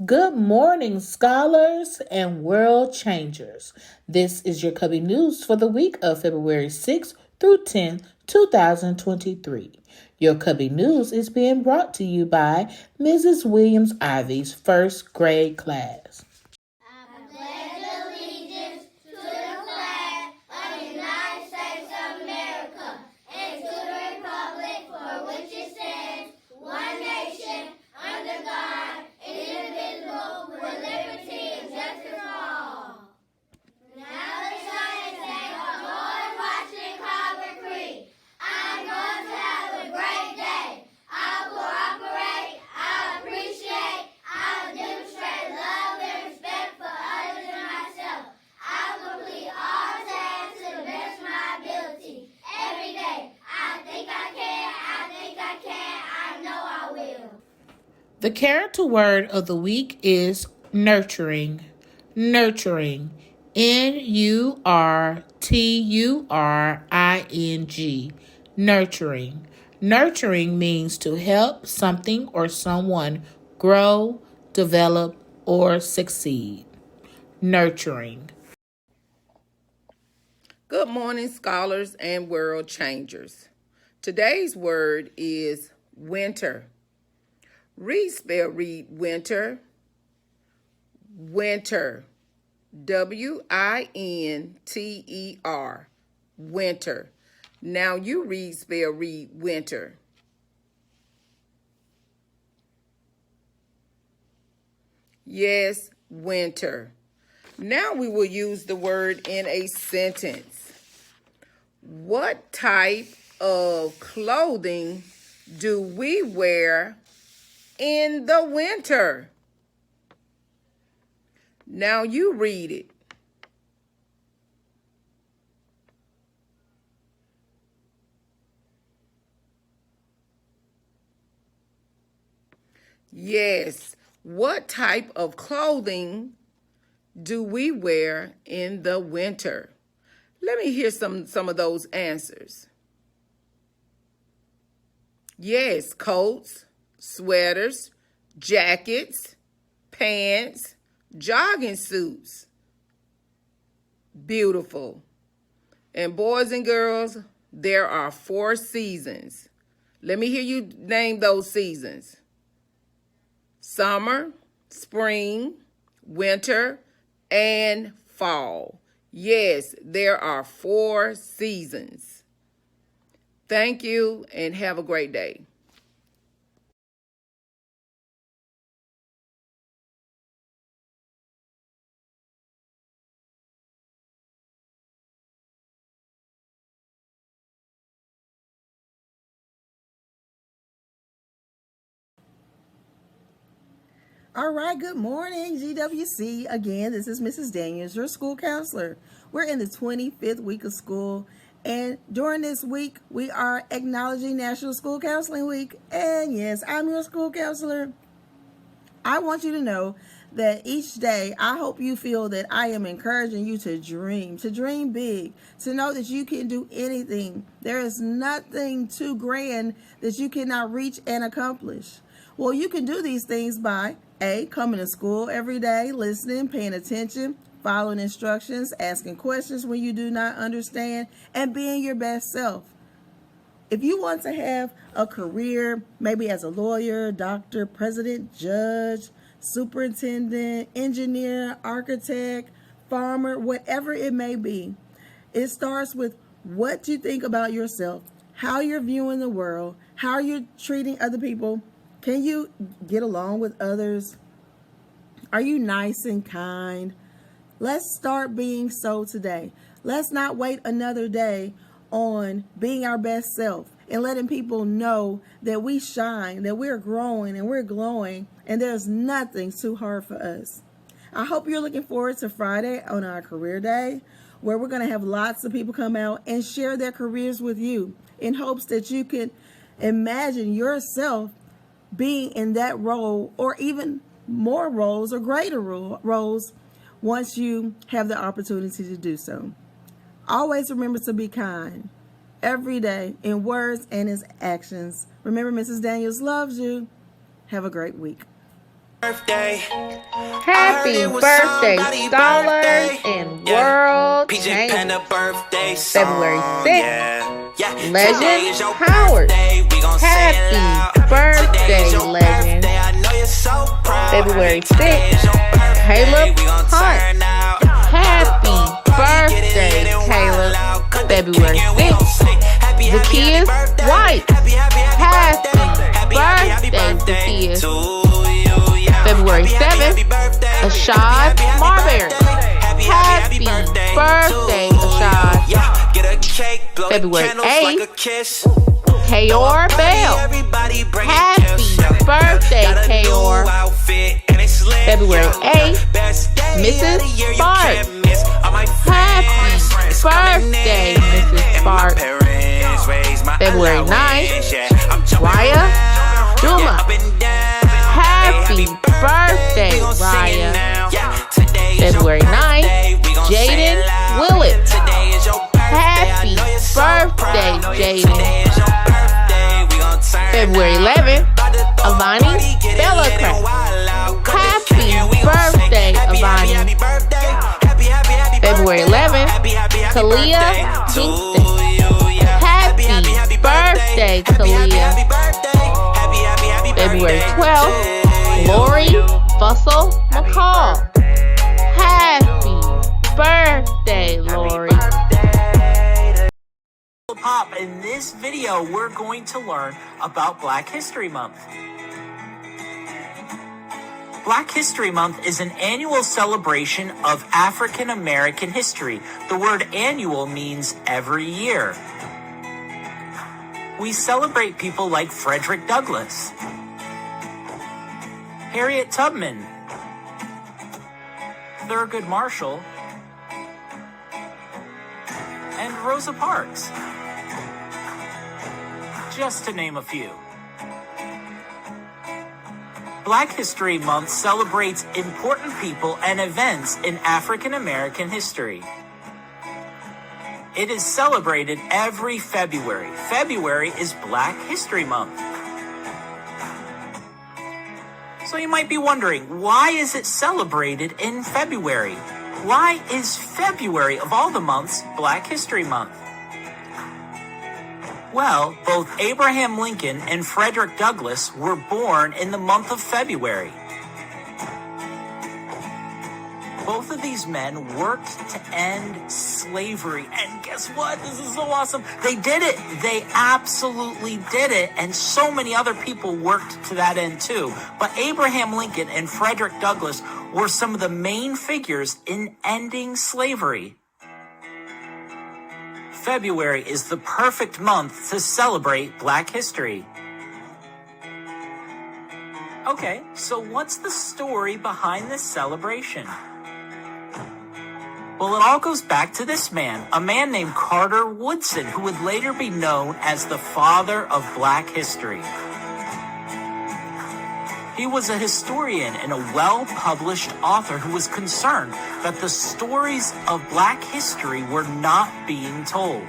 Good morning, scholars and world changers. This is your Cubby News for the week of February 6th through 10th, 2023. Your Cubby News is being brought to you by Mrs. Williams Ivy's first grade class. The character word of the week is nurturing. Nurturing. Nurturing. Nurturing. Nurturing means to help something or someone grow, develop, or succeed. Nurturing. Good morning, scholars and world changers. Today's word is winter. Read winter. Winter. W-I-N-T-E-R. Winter. Now you read winter. Yes, winter. Now we will use the word in a sentence. What type of clothing do we wear in the winter? Now you read it. Yes, what type of clothing do we wear in the winter? Let me hear some of those answers. Yes, coats, sweaters, jackets, pants, jogging suits. Beautiful. And boys and girls, there are 4 seasons. Let me hear you name those seasons. Summer, spring, winter, and fall. Yes, there are 4 seasons. Thank you and have a great day. All right, good morning, GWC. Again, this is Mrs. Daniels, your school counselor. We're in the 25th week of school, and during this week, we are acknowledging National School Counseling Week. And yes, I'm your school counselor. I want you to know that each day, I hope you feel that I am encouraging you to dream big, to know that you can do anything. There is nothing too grand that you cannot reach and accomplish. Well, you can do these things by A, coming to school every day, listening, paying attention, following instructions, asking questions when you do not understand, and being your best self. If you want to have a career, maybe as a lawyer, doctor, president, judge, superintendent, engineer, architect, farmer, whatever it may be, it starts with what you think about yourself, how you're viewing the world, how you're treating other people. Can you get along with others? Are you nice and kind? Let's start being so today. Let's not wait another day on being our best self and letting people know that we shine, that we're growing and we're glowing, and there's nothing too hard for us. I hope you're looking forward to Friday on our career day, where we're going to have lots of people come out and share their careers with you in hopes that you can imagine yourself being in that role, or even more roles or greater roles once you have the opportunity to do so. Always remember to be kind every day in words and in actions. Remember, Mrs. Daniels loves you. Have a great week. Happy birthday, scholars and world changers. February 6th, Legend Howard. Happy birthday, Legend. February 6th, Caleb Hunt. Happy birthday, Caleb. February 6th, Zacchaeus White. Happy birthday, Zacchaeus. February 7th, Ashad Marbury. Happy birthday, Ashad. February 8th, Kayor Bell. Happy birthday, Kayor. February 8th, Mrs. Spark. Happy birthday, Mrs. Spark. February 9th, Raya Duma. Happy birthday, Raya. February 9th, Jaden Willett. Happy birthday, Jaden. February 11th, Avani Bellacraft. Happy birthday, Avani. February 11th, Kalia Kingston. Happy birthday, Kalia. February 12th, Lori Fussell McCall. Happy birthday, Lori. Pop, in this video, we're going to learn about Black History Month. Black History Month is an annual celebration of African American history. The word annual means every year. We celebrate people like Frederick Douglass, Harriet Tubman, Thurgood Marshall, and Rosa Parks, just to name a few. Black History Month celebrates important people and events in African American history. It is celebrated every February. February is Black History Month. So you might be wondering, why is it celebrated in February? Why is February, of all the months, Black History Month? Well, both Abraham Lincoln and Frederick Douglass were born in the month of February. Both of these men worked to end slavery. And guess what? This is so awesome. They did it. They absolutely did it. And so many other people worked to that end too. But Abraham Lincoln and Frederick Douglass were some of the main figures in ending slavery. February is the perfect month to celebrate Black history. Okay, so what's the story behind this celebration? Well, it all goes back to this man, a man named Carter Woodson, who would later be known as the father of Black history. He was a historian and a well-published author who was concerned that the stories of Black history were not being told.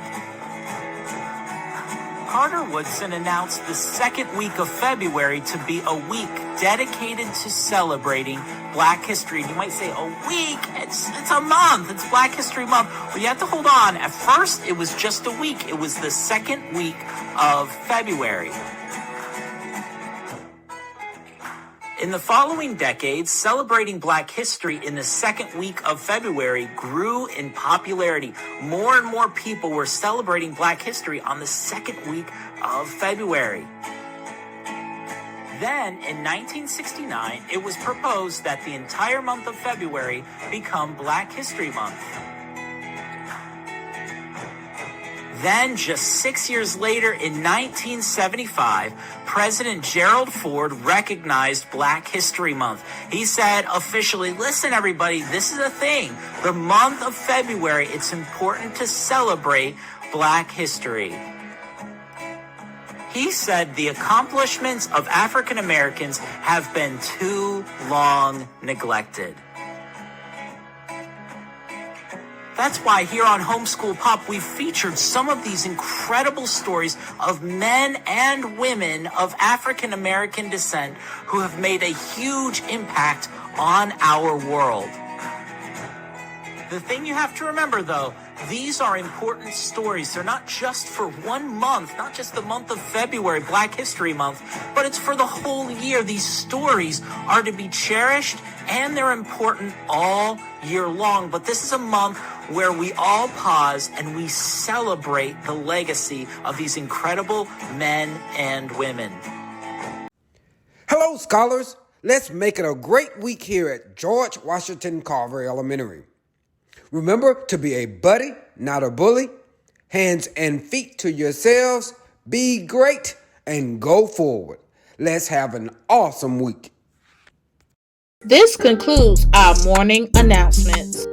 Carter Woodson announced the second week of February to be a week dedicated to celebrating Black history. And you might say, a week? It's a month. It's Black History Month. Well, you have to hold on. At first, it was just a week. It was the second week of February. In the following decades, celebrating Black history in the second week of February grew in popularity. More and more people were celebrating Black history on the second week of February. Then, in 1969, it was proposed that the entire month of February become Black History Month. Then, just 6 years later, in 1975, President Gerald Ford recognized Black History Month. He said officially, listen, everybody, this is a thing. The month of February, it's important to celebrate Black history. He said the accomplishments of African Americans have been too long neglected. That's why here on Homeschool Pop, we've featured some of these incredible stories of men and women of African American descent who have made a huge impact on our world. The thing you have to remember, though, these are important stories. They're not just for 1 month, not just the month of February, Black History Month, but it's for the whole year. These stories are to be cherished, and they're important all year long. But this is a month where we all pause and we celebrate the legacy of these incredible men and women. Hello, scholars. Let's make it a great week here at George Washington Carver Elementary. Remember to be a buddy, not a bully. Hands and feet to yourselves. Be great and go forward. Let's have an awesome week. This concludes our morning announcements.